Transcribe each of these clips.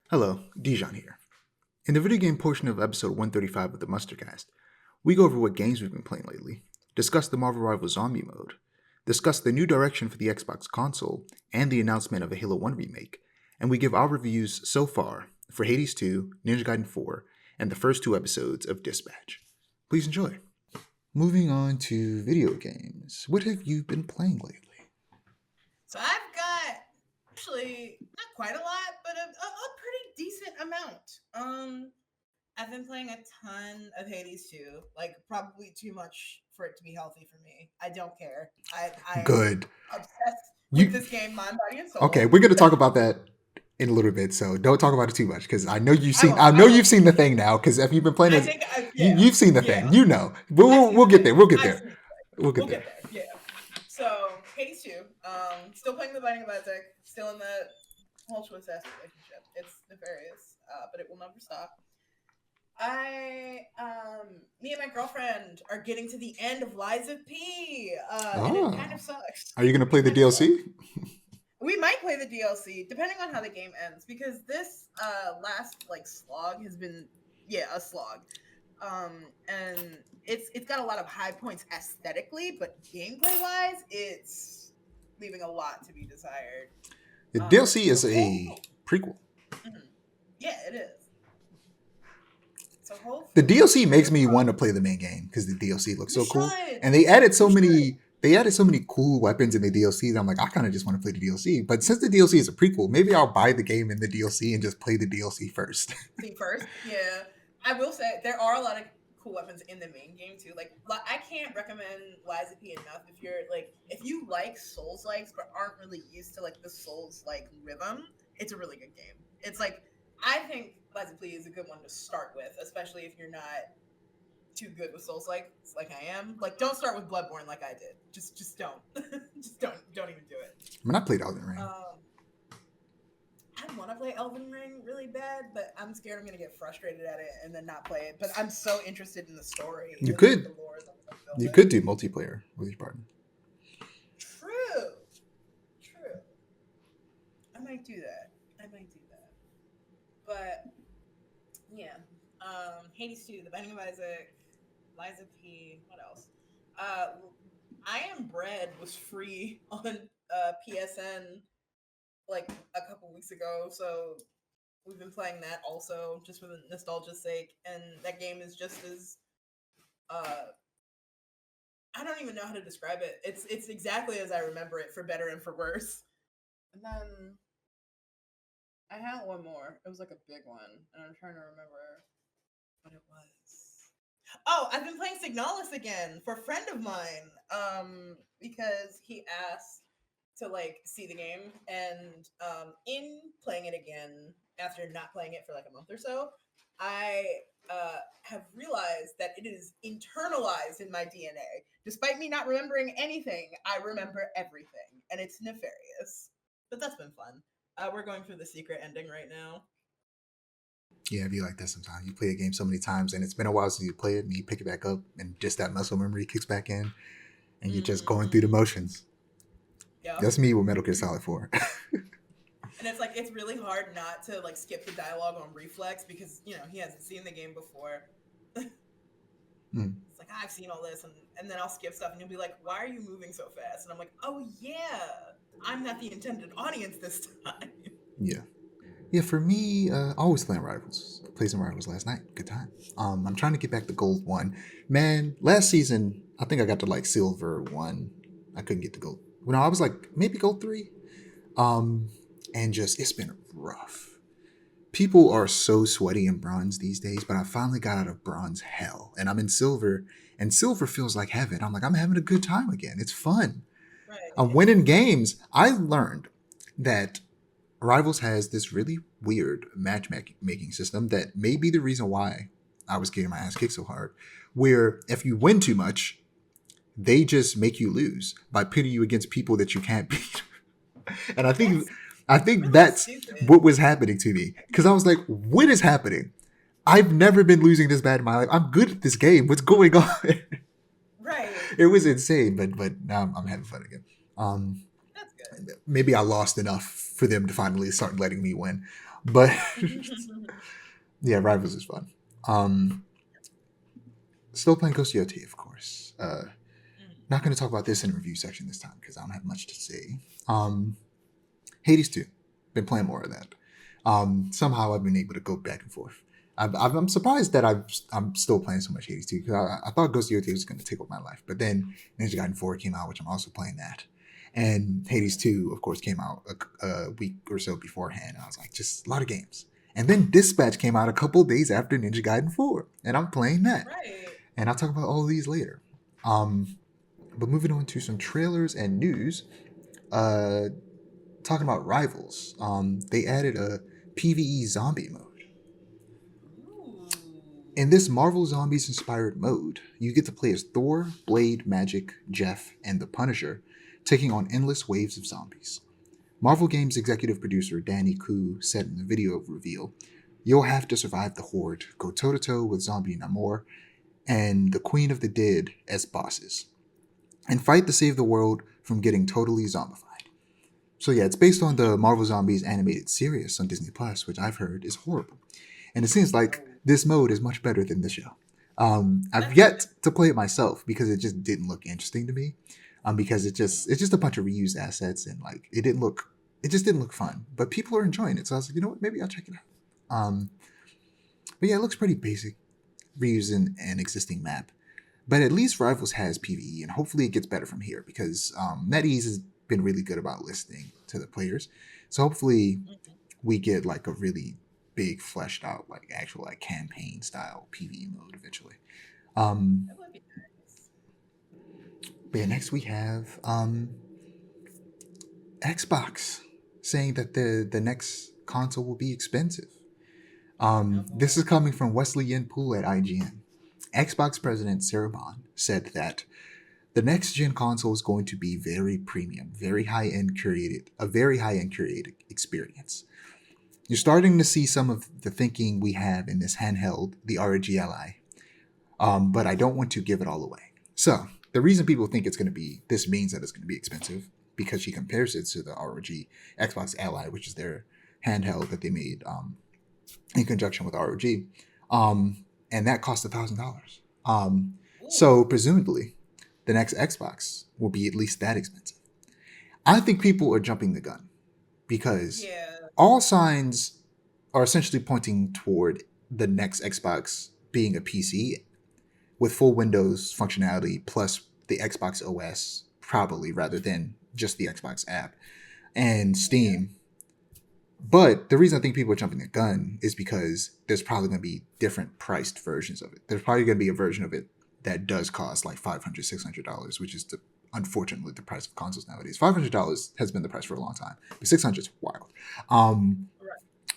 Hello, Dijon here. In the video game portion of episode 135 of the Mustardcast, we go over what games we've been playing lately, discuss the Marvel Rivals Zombie mode, discuss the new direction for the Xbox console and the announcement of a Halo 1 remake, and we give our reviews so far for Hades 2, Ninja Gaiden 4, and the first two episodes of Dispatch. Please enjoy. Moving on to video games. What have you been playing lately? So I've got actually not quite a lot, but a pretty decent amount. I've been playing a ton of Hades 2, like probably too much for it to be healthy for me. I don't care. I am Good. obsessed with You this game, mind, body, and Okay, soul. we're gonna talk about that in a little bit, so don't talk about it too much because I know you've I seen. won't. I I know won't. you've seen the thing now because if you've been playing I it, think you, yeah, you've seen the yeah. thing. You know, we'll I've we'll, seen we'll the get thing. there. We'll get I've there. seen the thing. We'll get We'll there. get there. Yeah. So Hades 2. Still playing the Binding of Isaac. Still in the tumultuous ass relationship. It's nefarious, but it will never stop. Me and my girlfriend are getting to the end of Lies of P, and it kind Oh, of sucks. are you gonna play It the kind of sucks. DLC? We might play the DLC depending on how the game ends, because this last like slog has been a slog, and it's got a lot of high points aesthetically, but gameplay wise, it's leaving a lot to be desired. The DLC So is a prequel. mhm. Yeah, it is. So The hopefully, DLC makes fingers me want crossed. to play the main game because the DLC looks You so cool, should. and they added You so should. many. They added so many cool weapons in the DLC that I'm like, I kind of just want to play the DLC. But since the DLC is a prequel, maybe I'll buy the game in the DLC and just play the DLC first. See first. Yeah. I will say there are a lot of cool weapons in the main game too. Like I can't recommend Lies of P enough if you like Souls likes but aren't really used to like the Souls like rhythm, it's a really good game. It's like I think Lies of P is a good one to start with, especially if you're not too good with Souls like I am. Like don't start with Bloodborne like I did. Just don't. Just don't even do it. I mean, I played Elden Ring. I want to play Elden Ring really bad, but I'm scared I'm going to get frustrated at it and then not play it. But I'm so interested in the story You and like could the lore that I'm you building. could do multiplayer with your partner. True. True. I might do that. But yeah. Hades 2, The Binding of Isaac, Lies of P, what else? I Am Bread was free on PSN like a couple weeks ago, so we've been playing that also just for the nostalgia's sake, and that game is just as uh I don't even know how to describe it. It's exactly as I remember it, for better and for worse. And then I had one more. It was like a big one, and I'm trying to remember what it was. Oh, I've been playing Signalis again for a friend of mine. Because he asked to like see the game, and in playing it again after not playing it for like a month or so, I have realized that it is internalized in my DNA. Despite me not remembering anything, I remember everything, and it's nefarious. But that's been fun. We're going through the secret ending right now. Yeah, it'd be like that sometimes. You play a game so many times, and it's been a while since you play it, and you pick it back up, and just that muscle memory kicks back in, and you're just going through the Mm-hmm. motions. Yep. That's me with Metal Gear Solid 4. And it's like it's really hard not to like skip the dialogue on reflex because he hasn't seen the game before. Mm. It's like I've seen all this, and then I'll skip stuff, and you'll be like, "Why are you moving so fast?" And I'm like, "Oh yeah, I'm not the intended audience this time." Yeah. Yeah, for me, always playing Rivals. Played some Rivals last night. Good time. I'm trying to get back to Gold 1. Man, last season, I think I got to like Silver 1. I couldn't get to Gold. Well, no, I was like, maybe Gold 3. Um, and just, it's been rough. People are so sweaty in bronze these days, but I finally got out of bronze hell. And I'm in silver, and silver feels like heaven. I'm like, I'm having a good time again. It's fun. Right? I'm It's winning fun. games. I learned that Rivals has this really weird matchmaking system that may be the reason why I was getting my ass kicked so hard. Where if you win too much, they just make you lose by pitting you against people that you can't beat. And That's I think really that's stupid. what was happening to me because I was like, "What is happening? I've never been losing this bad in my life. I'm good at this game. What's going on?" Right? It was insane, but now I'm having fun again. Um, That's good. Maybe I lost enough for them to finally start letting me win. But yeah, Rivals is fun. Um, Still playing Ghost Yoti, of course. Not going to talk about this in the review section this time because I don't have much to say. Um, Hades 2. Been playing more of that. Somehow I've been able to go back and forth. I'm surprised that I'm still playing so much Hades 2 because I thought Ghost Yoti was going to take over my life. But then Ninja Gaiden 4 came out, which I'm also playing that. And Hades 2, of course, came out a week or so beforehand. I was like, just a lot of games. And then Dispatch came out a couple days after Ninja Gaiden 4, and I'm playing that. Right. And I'll talk about all of these later. But moving on to some trailers and news, uh, talking about Rivals, they added a PvE zombie mode. Ooh. In this Marvel Zombies inspired mode, you get to play as Thor, Blade, Magic, Jeff, and the Punisher, taking on endless waves of zombies. Marvel Games executive producer Danny Koo said in the video reveal, "You'll have to survive the Horde, go toe to toe with Zombie Namor and the Queen of the Dead as bosses, and fight to save the world from getting totally zombified." So yeah, it's based on the Marvel Zombies animated series on Disney Plus, which I've heard is horrible. And it seems like Oh. this mode is much better than the show. I've yet to play it myself because it just didn't look interesting to me. Because it's just a bunch of reused assets and like it just didn't look fun. But people are enjoying it, so I was like, you know what, maybe I'll check it out. But yeah, it looks pretty basic, reusing an existing map. But at least Rivals has PvE, and hopefully it gets better from here because NetEase has been really good about listening to the players. So hopefully Mhm. we get like a really big, fleshed out, like actual like campaign style PvE mode eventually. Um, That would be nice. but yeah, next we have Xbox saying that the next console will be expensive. Oh This boy. is coming from Wesley Yin Poole at IGN. Xbox president Sarah Bond said that the next gen console is going to be very premium, very high end curated, a very high end curated experience. You're starting to see some of the thinking we have in this handheld, the ROG Ally, but I don't want to give it all away. So the reason people think it's going to be this means that it's going to be expensive because she compares it to the ROG Xbox Ally, which is their handheld that they made in conjunction with ROG, and that cost $1,000. Ooh. So presumably, the next Xbox will be at least that expensive. I think people are jumping the gun because Yeah. all signs are essentially pointing toward the next Xbox being a PC with full Windows functionality plus the Xbox OS, probably rather than just the Xbox app and Yeah. Steam. But the reason I think people are jumping the gun is because there's probably going to be different priced versions of it. There's probably going to be a version of it that does cost like $500, $600, which is unfortunately the price of consoles nowadays. $500 has been the price for a long time, but 600 is wild. Um, Right.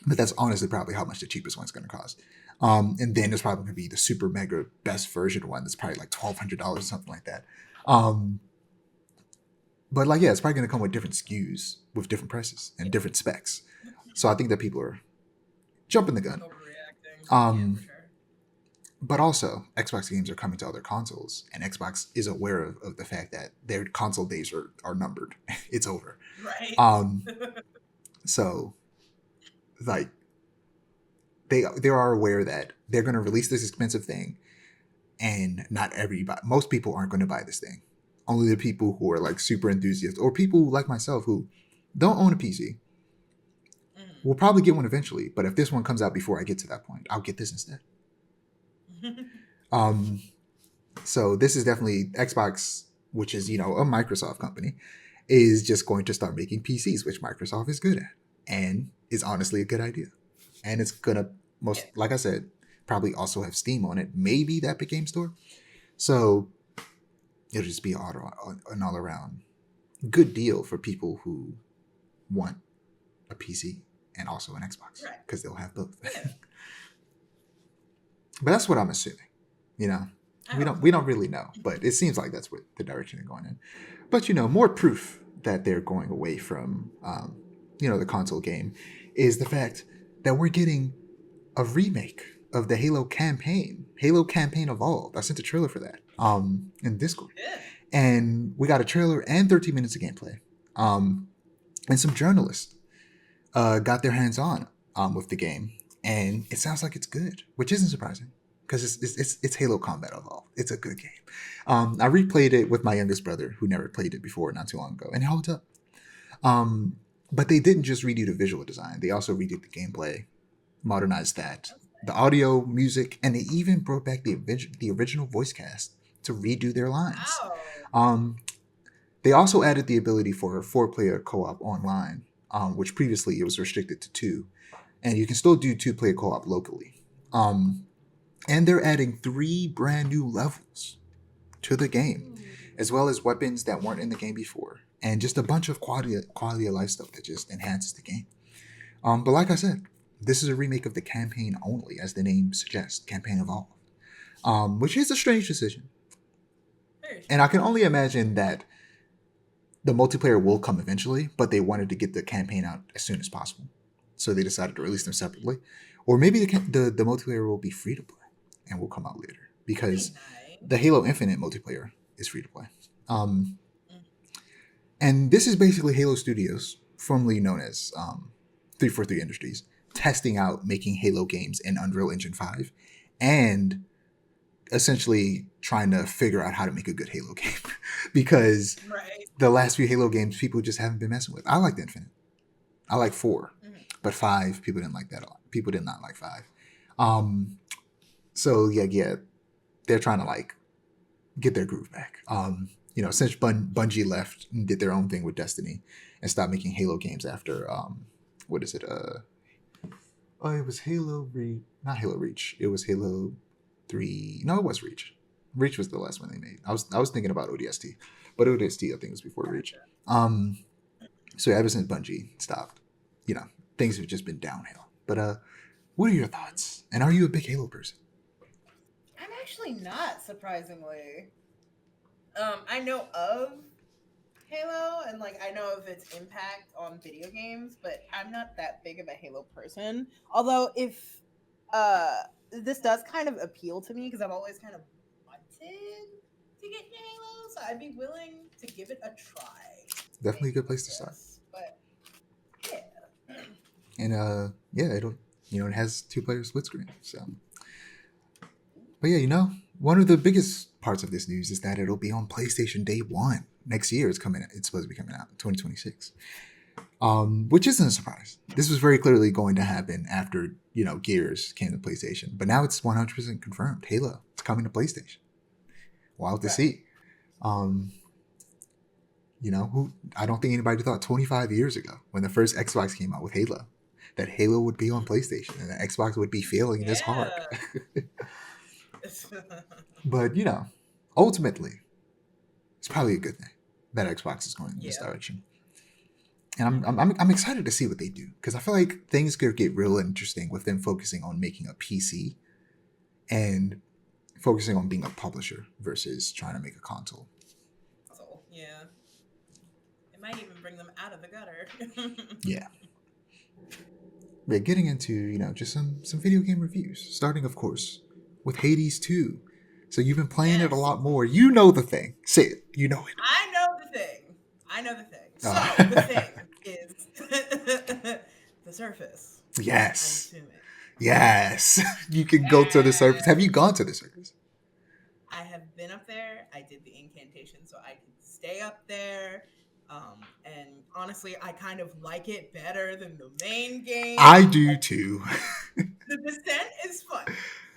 but that's honestly probably how much the cheapest one's going to cost. And then there's probably going to be the super mega best version one that's probably like $1,200 or something like that. Um, but like, yeah, it's probably going to come with different SKUs with different prices and Yeah. different specs. So I think that people are jumping the gun. Overreacting. Yeah, for Um, sure. but also, Xbox games are coming to other consoles, and Xbox is aware of the fact that their console days are numbered. It's over. Right. Um, so, like, they are aware that they're going to release this expensive thing, and not everybody, most people aren't going to buy this thing. Only the people who are like super enthusiasts, or people like myself who don't own a PC, will probably get one eventually. But if this one comes out before I get to that point, I'll get this instead. Mhm. Um, So this is definitely Xbox, which is a Microsoft company, is just going to start making PCs, which Microsoft is good at, and is honestly a good idea. And it's gonna Yeah. most, like I said, probably also have Steam on it, maybe the Epic Game Store. So it'll just be an all around good deal for people who want a PC and also an Xbox Right. because they'll have both. Yeah. But that's what I'm assuming. You know, I we hope don't so. we don't really know, but it seems like that's what the direction they're going in. But more proof that they're going away from the console game is the fact that we're getting a remake of the Halo campaign Evolved. I sent a trailer for that in You Discord, did. and we got a trailer and 13 minutes of gameplay. And some journalists got their hands on with the game, and it sounds like it's good, which isn't surprising because it's Halo Combat Evolved. It's a good game. I replayed it with my youngest brother, who never played it before not too long ago, and it holds up. Um, but they didn't just redo the visual design; they also redid the gameplay, modernized that, the audio, music, and they even brought back the original voice cast to redo their lines. Wow. Um, they also added the ability for a four-player co-op online, which previously it was restricted to two, and you can still do two-player co-op locally. Um, and they're adding three brand new levels to the game, Ooh. as well as weapons that weren't in the game before, and just a bunch of quality of life stuff that just enhances the game. But like I said, this is a remake of the campaign only, as the name suggests, campaign evolved, which is a strange decision. Very And I can strange. only imagine that the multiplayer will come eventually, but they wanted to get the campaign out as soon as possible, so they decided to release them separately. Or maybe the multiplayer will be free to play and will come out later That'd be because the nice. Halo Infinite multiplayer is free to play. Um, Mm. and this is basically Halo Studios, formerly known as 343 Industries, testing out making Halo games in Unreal Engine 5 and essentially trying to figure out how to make a good Halo game because Right. the last few Halo games people just haven't been messing with. I like the Infinite. I like 4, Mhm. but 5 people didn't like that a lot. People did not like 5. Um, so yeah, they're trying to like get their groove back. Since Bungie left and did their own thing with Destiny and stopped making Halo games after what is it? Oh, it was Halo Reach, not Halo Reach. It was Halo 3. No, it was Reach. Reach was the last one they made. I was thinking about ODST, but ODST I think was before Reach. Gotcha. Um, so ever since Bungie stopped, you know, things have just been downhill. But what are your Mhm. thoughts? And are you a big Halo person? I'm actually not, surprisingly. I know of Halo and like I know of its impact on video games, but I'm not that big of a Halo person. Although if this does kind of appeal to me because I've always kind of wanted to get into Halo, so I'd be willing to give it a try. Definitely a Maybe good with place to start. this. But yeah. And yeah, it has two-player split screen. So, but yeah, one of the biggest parts of this news is that it'll be on PlayStation Day One next year. It's supposed to be coming out 2026. Which isn't a surprise. This was very clearly going to happen after Gears came to PlayStation, but now it's 100% confirmed. Halo, it's coming to PlayStation. Wild to Right. see. Um, who I don't think anybody thought 25 years ago when the first Xbox came out with Halo that Halo would be on PlayStation and that Xbox would be failing this hard. Yeah. But ultimately, it's probably a good thing that Xbox is going in this Yeah. direction. And I'm, Mhm. I'm, I'm excited to see what they do because I feel like things could get real interesting with them focusing on making a PC and focusing on being a publisher versus trying to make a console. So yeah. It might even bring them out of the gutter. Yeah, but getting into just some video game reviews, starting of course with Hades 2. So you've been playing it a Yes. lot more. You know the thing. Say it. You know it. I know the thing. I know the thing. So the Uh, thing is the surface. I'm yes, assuming. yes. You can go to the surface. Have Yeah. you gone to the surface? I have been up there. I did the incantation so I could stay up there. And honestly, I kind of like it better than the main I game. do Like too. the descent is fun.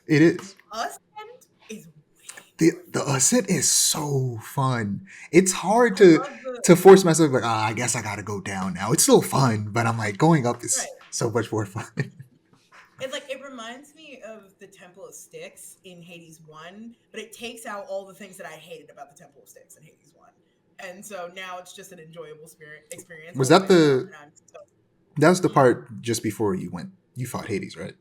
It The is. ascent is way the more The fun. ascent is so fun. It's hard I to love the force myself like, I guess I gotta go down now. It's still fun, but I'm like going up is right. so much more fun. It reminds me of the Temple of Styx in Hades 1, but it takes out all the things that I hated about the Temple of Styx in Hades 1. And so now it's just an enjoyable spirit experience Was all the that way around the and I'm so that was the mhm. part just before you fought Hades, right?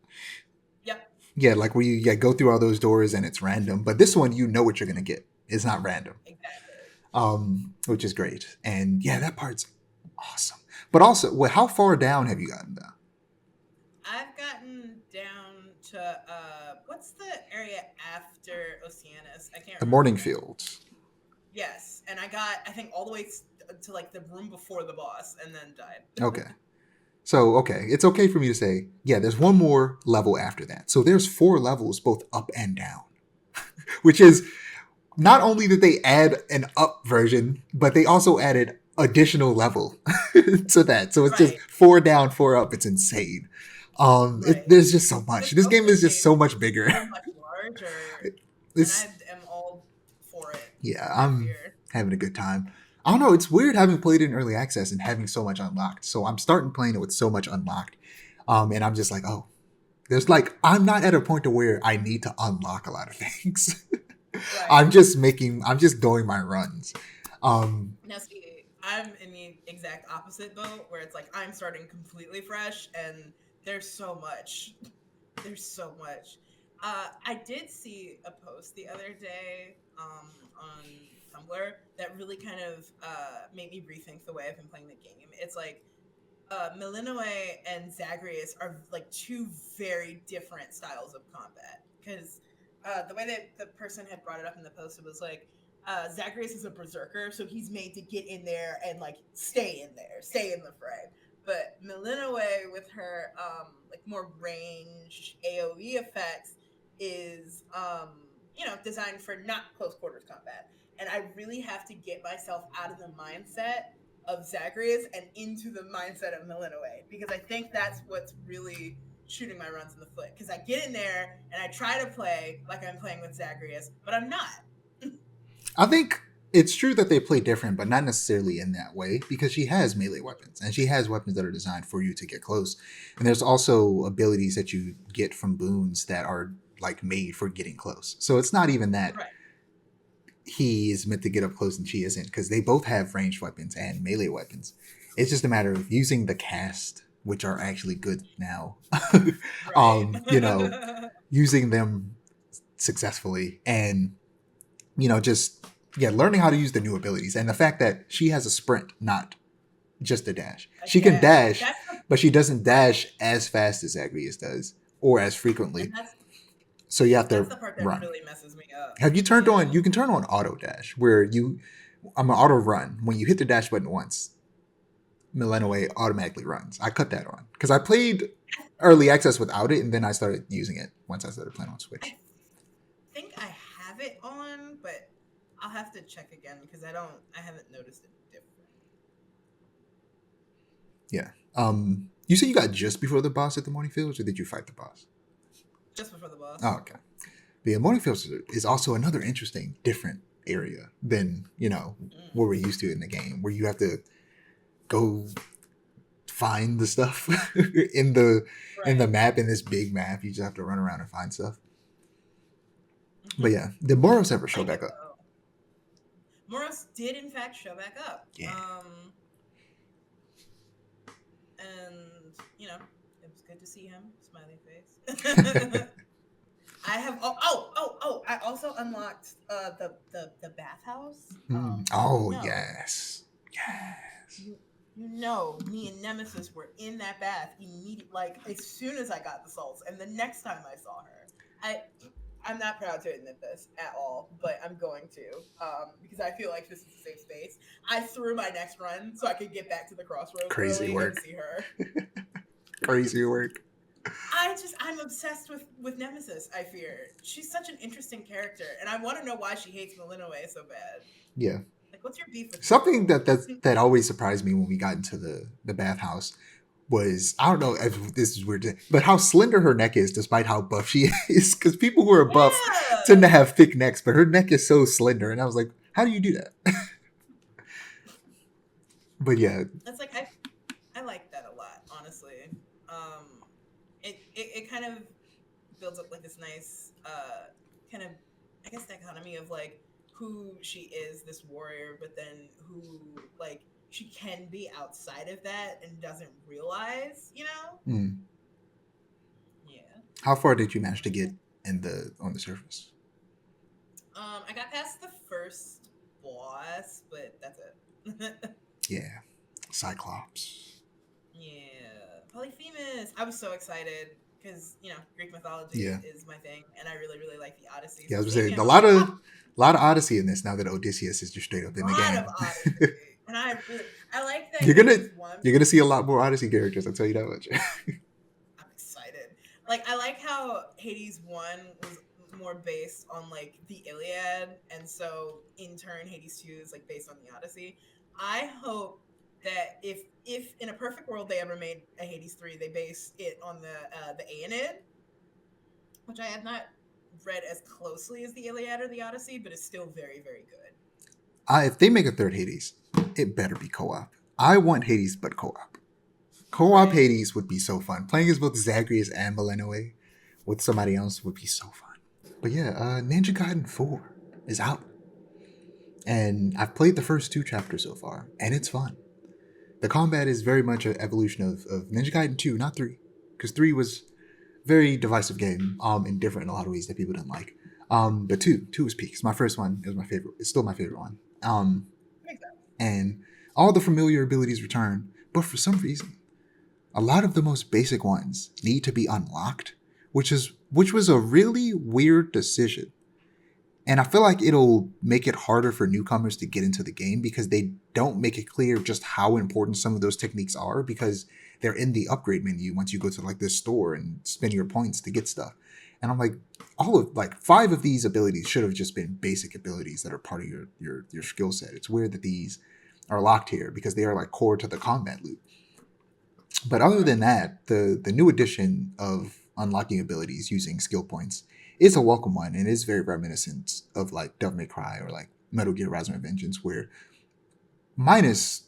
Yep, Yeah, like where you go through all those doors and it's random, but this one you know what you're gonna get. It's not random, exactly. which is great. And yeah, that part's awesome. But also, how far down have you gotten though? I've gotten down to what's the area after Oceanus? I can't The remember Morning the name. Fields. Yes, and I got I think all the way to like the room before the boss and then died. Okay. So, okay, it's okay for me to say, yeah, there's one more level after that. So there's four levels, both up and down, which is not only did they add an up version, but they also added additional level to that. So it's just Right, four down, four up. It's insane. right. There's just so The much. This scope game of the is just game so is much bigger. so much larger, and I It's am all for it. yeah, I I'm fear. having a good time. I don't know. It's weird having played it in early access and having so much unlocked. So I'm starting playing it with so much unlocked, and I'm just like, oh, there's like I'm not at a point to where I need to unlock a lot of things. Right. I'm just doing my runs. Um, Now, see, I'm in the exact opposite boat where it's like I'm starting completely fresh, and there's so much. There's so much. I did see a post the other day on Tumblr that really kind of made me rethink the way I've been playing the game. It's like Malinois and Zagreus are like two very different styles of combat because the way that the person had brought it up in the post, it was like Zagreus is a berserker, so he's made to get in there and like stay in there, stay in the fray. But Malinois with her like more range AOE effects is designed for not close quarters combat. And I really have to get myself out of the mindset of Zagreus and into the mindset of Malinois because I think that's what's really shooting my runs in the foot. Because I get in there and I try to play like I'm playing with Zagreus, but I'm not. I think it's true that they play different, but not necessarily in that way because she has melee weapons and she has weapons that are designed for you to get close. And there's also abilities that you get from boons that are like made for getting close. So it's not even that Right. he is meant to get up close and she isn't because they both have ranged weapons and melee weapons. It's just a matter of using the cast, which are actually good now. Right. You know, using them successfully and just yeah, learning how to use the new abilities and the fact that she has a sprint, not just a dash. A She can dash. dash, That's the but she doesn't dash right. as fast as Zagreus does or as And frequently. that's So you have that's to the part that run. really messes me up. Have you turned on? Yeah. You can turn on auto dash where you. I'm an auto run. When you hit the dash button once, Millenway automatically runs. I cut that on because I played early access without it, and then I started using it once I started playing on I Switch. think I have it on, but I'll have to check again because I haven't noticed it different. Yeah. You said you got just before the boss at the Morning Fields, or did you fight the boss? Just before the Oh, boss. okay. The Morning Fields is also another interesting, different area than Mm. what we're used to in the game, where you have to go find the stuff in the Right. map in this big map. You just have to run around and find stuff. But Hmm. yeah, did Boros ever I show like it back up? though. Moros did in fact show back up. Yeah. And it was good to see him, smiley face. I have I also unlocked the bathhouse. Oh yes, yeah. You you know me and Nemesis were in that bath immediately, like as soon as I got the salts, and the next time I saw her, I I'm not proud to admit this at all, but I'm going to because I feel like this is a safe space. I threw my next run so I could get back to the crossroads Crazy early and work. see her. Crazy work. I'm obsessed with Nemesis. I fear she's such an interesting character, and I want to know why she hates Malinois so bad. Yeah. Like, what's your beef with this Something girl? that always surprised me when we got into the bathhouse was I don't know if this is weird, but how slender her neck is, despite how buff she is. Because people who are buff tend Yeah, to have thick necks, but her neck is so slender, and I was like, how do you do that? But yeah, it's like I like that a lot, honestly. Um, it kind of builds up like this nice kind of I guess dichotomy of like who she is, this warrior, but then who like she can be outside of that and doesn't realize, you know? mm. Yeah. How far did you manage to get in the on the surface? I got past the first boss, but that's it. Yeah, Cyclops. Yeah, Polyphemus. I was so excited because Greek mythology Yeah, is my thing, and I really really like the Odyssey. yeah. I So was seeing saying him, I was like, oh, a lot of Odyssey in this now that Odysseus is just straight up in a the lot of game. Odyssey. And I like that You're gonna Hades one. you're gonna see a lot more Odyssey characters. I'll tell you that much. I'm excited. Like I like how Hades one was more based on like the Iliad, and so in turn Hades two is like based on the Odyssey. I hope that if in a perfect world they ever made a Hades three, they base it on the Aeneid, which I have not read as closely as the Iliad or the Odyssey, but it's still very very good. If they make a third Hades, it better be co-op. I want Hades, but co-op. Co-op Right. Hades would be so fun. Playing as both Zagreus and Malenoe with somebody else would be so fun. But yeah, Ninja Gaiden 4 is out. And I've played the first two chapters so far, and it's fun. The combat is very much an evolution of Ninja Gaiden 2, not 3. Because 3 was very divisive game, and different in a lot of ways that people didn't like. But two was peak. It's my first one. It was my favorite. It's still my favorite one. Makes sense. And all the familiar abilities return, but for some reason, a lot of the most basic ones need to be unlocked, which was a really weird decision. And I feel like it'll make it harder for newcomers to get into the game because they don't make it clear just how important some of those techniques are because they're in the upgrade menu once you go to like this store and spend your points to get stuff. And I'm like, all of like five of these abilities should have just been basic abilities that are part of your skill set. It's weird that these are locked here because they are like core to the combat loop. But other than Right. that, the new addition of unlocking abilities using skill points is a welcome one and is very reminiscent of like Devil May Cry or like Metal Gear Rising Vengeance, where minus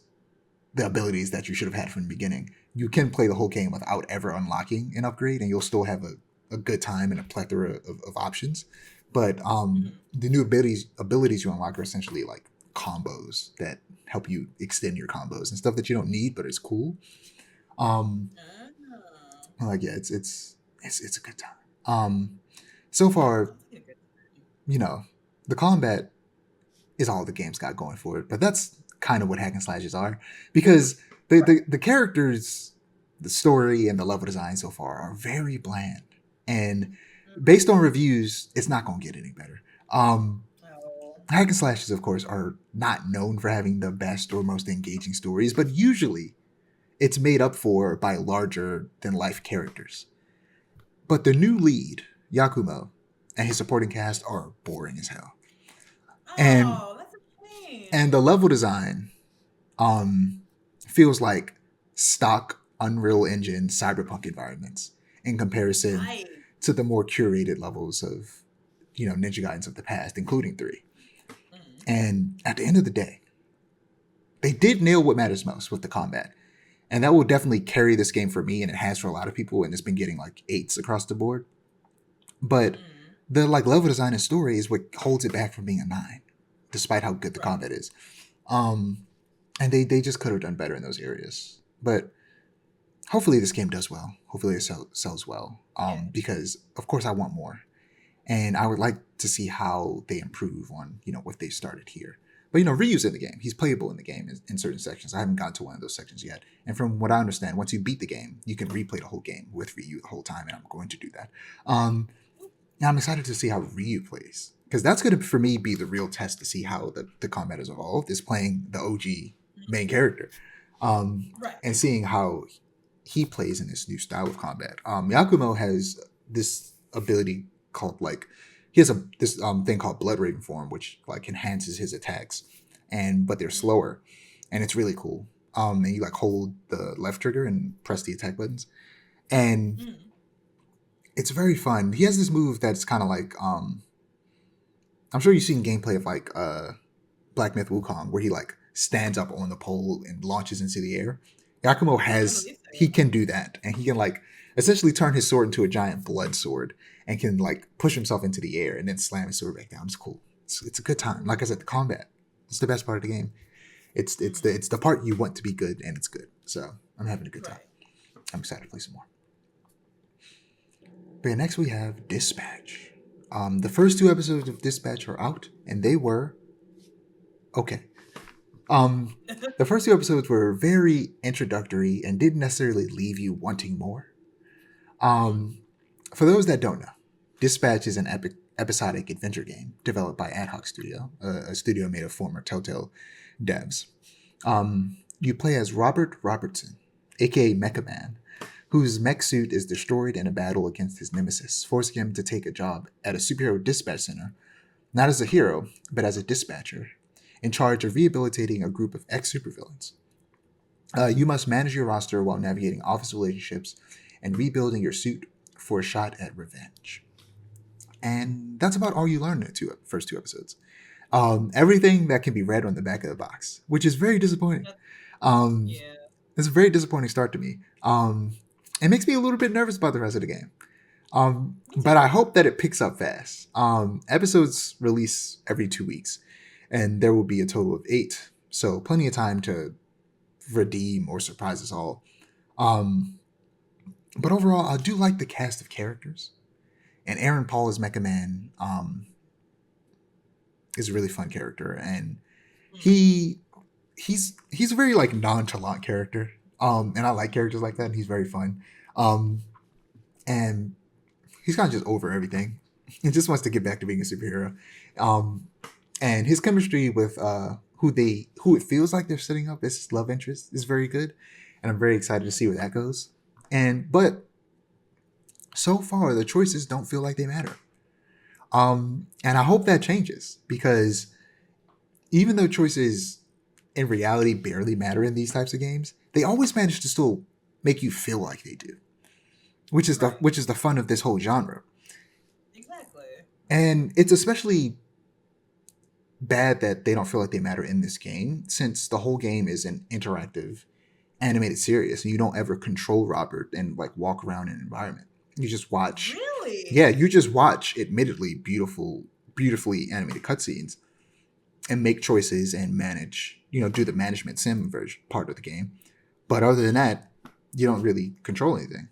the abilities that you should have had from the beginning, you can play the whole game without ever unlocking an upgrade, and you'll still have a good time and a plethora of options. But Mhm. the new abilities you unlock are essentially like combos that help you extend your combos and stuff that you don't need, but it's cool. Um, Oh. like yeah, it's a good time. So far, Sounds like a good time. you know, the combat is all the game's got going for it, but that's kind of what hack and slashes are because the characters, the story, and the level design so far are very bland. And based on reviews, it's not going to get any better. Um, Oh. Hack and slashes, of course, are not known for having the best or most engaging stories, but usually it's made up for by larger than life characters. But the new lead, Yakumo, and his supporting cast are boring as hell. And Oh, that's a shame. and the level design um feels like stock Unreal Engine cyberpunk environments in comparison Yikes. to the more curated levels of Ninja Gaidens of the past, including 3. Mm. And at the end of the day, they did nail what matters most with the combat. And that will definitely carry this game for me, and it has for a lot of people, and it's been getting like 8s across the board. But Mm. the like level design and story is what holds it back from being a 9, despite how good the Right. combat is. Um, and they just could have done better in those areas. But hopefully this game does well. Hopefully it sells well. Yeah. Because of course I want more, and I would like to see how they improve on what they started here. But Ryu's in the game. He's playable in the game in certain sections. I haven't gotten to one of those sections yet. And from what I understand, once you beat the game, you can replay the whole game with Ryu the whole time, and I'm going to do that. Um, and I'm excited to see how Ryu plays because that's going to for me be the real test to see how the combat has evolved. Is playing the OG main character, Right. and seeing how he plays in this new style of combat. Yakumo has this ability called like he has this thing called Blood Raven form, which like enhances his attacks, but they're Mm. slower, and it's really cool. And you like hold the left trigger and press the attack buttons, and Mm. it's very fun. He has this move that's kind of like I'm sure you've seen gameplay of like Black Myth Wukong where he like stands up on the pole and launches into the air. Yakumo I has believe so. he can do that, and he can like essentially turn his sword into a giant blood sword and can like push himself into the air and then slam his sword back down. It's cool. It's a good time. Like I said, the combat. It's the best part of the game. Mm. It's the part you want to be good, and it's good. So I'm having a good time. Right. I'm excited to play some more. But yeah, next we have Dispatch. The first two episodes of Dispatch are out, and they were okay. Um, the first two episodes were very introductory and didn't necessarily leave you wanting more. Mm. Um, for those that don't know, Dispatch is an episodic adventure game developed by Ad Hoc Studio, a studio made of former Telltale devs. You play as Robert Robertson, aka Mecha Man, whose mech suit is destroyed in a battle against his nemesis, forcing him to take a job at a superhero dispatch center, not as a hero, but as a dispatcher, in charge of rehabilitating a group of ex supervillains. You must manage your roster while navigating office relationships and rebuilding your suit for a shot at revenge. And that's about all you learn in the first two episodes. Everything that can be read on the back of the box, which is very disappointing. That, Um, yeah. it's a very disappointing start to me. It makes me a little bit nervous about the rest of the game. Me But I too. hope that it picks up fast. Episodes release every 2 weeks, and there will be a total of 8. So plenty of time to redeem or surprise us all. Um, but overall, I do like the cast of characters. And Aaron Paul as Mecha Man is a really fun character, and Mm. he he's a very like nonchalant character. And I like characters like that. And he's very fun. Um, and he's kind of just over everything. He just wants to get back to being a superhero. Um, and his chemistry with who it feels like they're setting up as his love interest is very good, and I'm very excited to Mm. see where that goes. And but so far, the choices don't feel like they matter. And I hope that changes because even though choices in reality barely matter in these types of games, they always manage to still make you feel like they do, Right. which is the fun of this whole genre. Exactly. And it's especially bad that they don't feel like they matter in this game, since the whole game is an interactive animated series and you don't ever control Robert and like walk around an environment. You just watch. Yeah, Really? you just watch admittedly beautifully animated cutscenes and make choices and manage, do the management sim version part of the game. But other than that, you don't really control anything.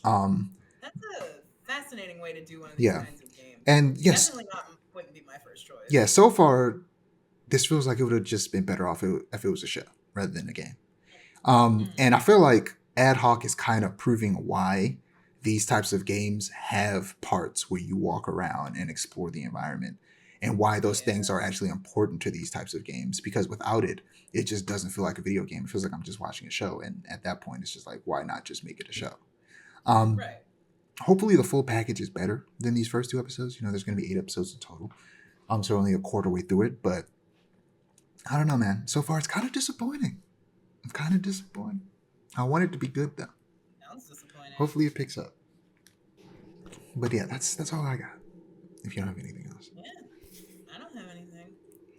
Um, That's a fascinating way to do one of these yeah. kinds of games. And yes, Definitely not wouldn't be my first yeah, choice. so far this feels like it would have just been better off if it was a show rather than a game. Mm. And I feel like ad hoc is kind of proving why these types of games have parts where you walk around and explore the environment, and why those Yeah. things are actually important to these types of games, because without it, it just doesn't feel like a video game. It feels like I'm just watching a show. And at that point, it's just like, why not just make it a show? Um, Right. Hopefully, the full package is better than these first two episodes. There's going to be 8 episodes in total. So only a quarter way through it, but I don't know, man. So far, it's kind of disappointing. It's kind of disappointing. I want it to be good though. Sounds disappointing. Hopefully it picks up. But yeah, that's all I got. If you don't have anything else. Yeah. I don't have anything.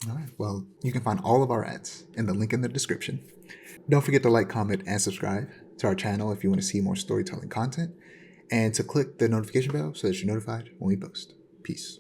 All right. Well, you can find all of our ads in the link in the description. Don't forget to like, comment, and subscribe to our channel if you want to see more storytelling content, and to click the notification bell so that you're notified when we post. Peace.